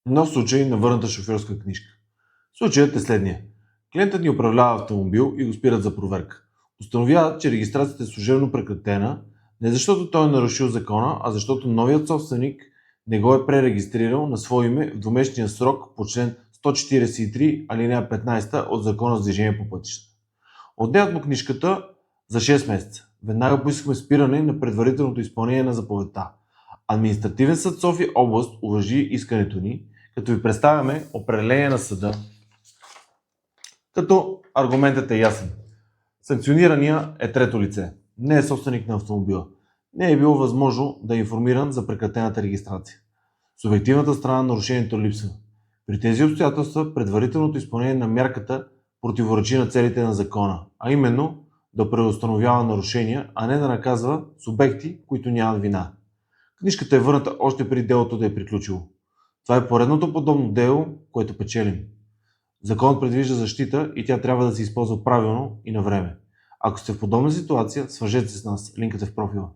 Нов случай на върната шофьорска книжка. Случаят е следния. Клиентът ни управлява автомобил и го спират за проверка. Установяват, че регистрацията е служебно прекратена, не защото той е нарушил закона, а защото новият собственик не го е пререгистрирал на свое име в двумесечния срок по член 143 алинея 15 от Закона за движение по пътищата. Отнемат му книжката за 6 месеца. Веднага поискахме спиране на предварителното изпълнение на заповедта. Административен съд София област уважи искането ни, като ви представяме определение на съда, като аргументът е ясен. Санкционирания е трето лице, не е собственик на автомобила. Не е било възможно да е информиран за прекратената регистрация. Субективната страна на нарушението липсва. При тези обстоятелства предварителното изпълнение на мярката противоречи на целите на закона, а именно да преустановява нарушения, а не да наказва субекти, които нямат вина. Книжката е върната още преди делото да е приключило. Това е поредното подобно дело, което печелим. Законът предвижда защита и тя трябва да се използва правилно и на време. Ако сте в подобна ситуация, свържете се с нас. Линкът е в профила.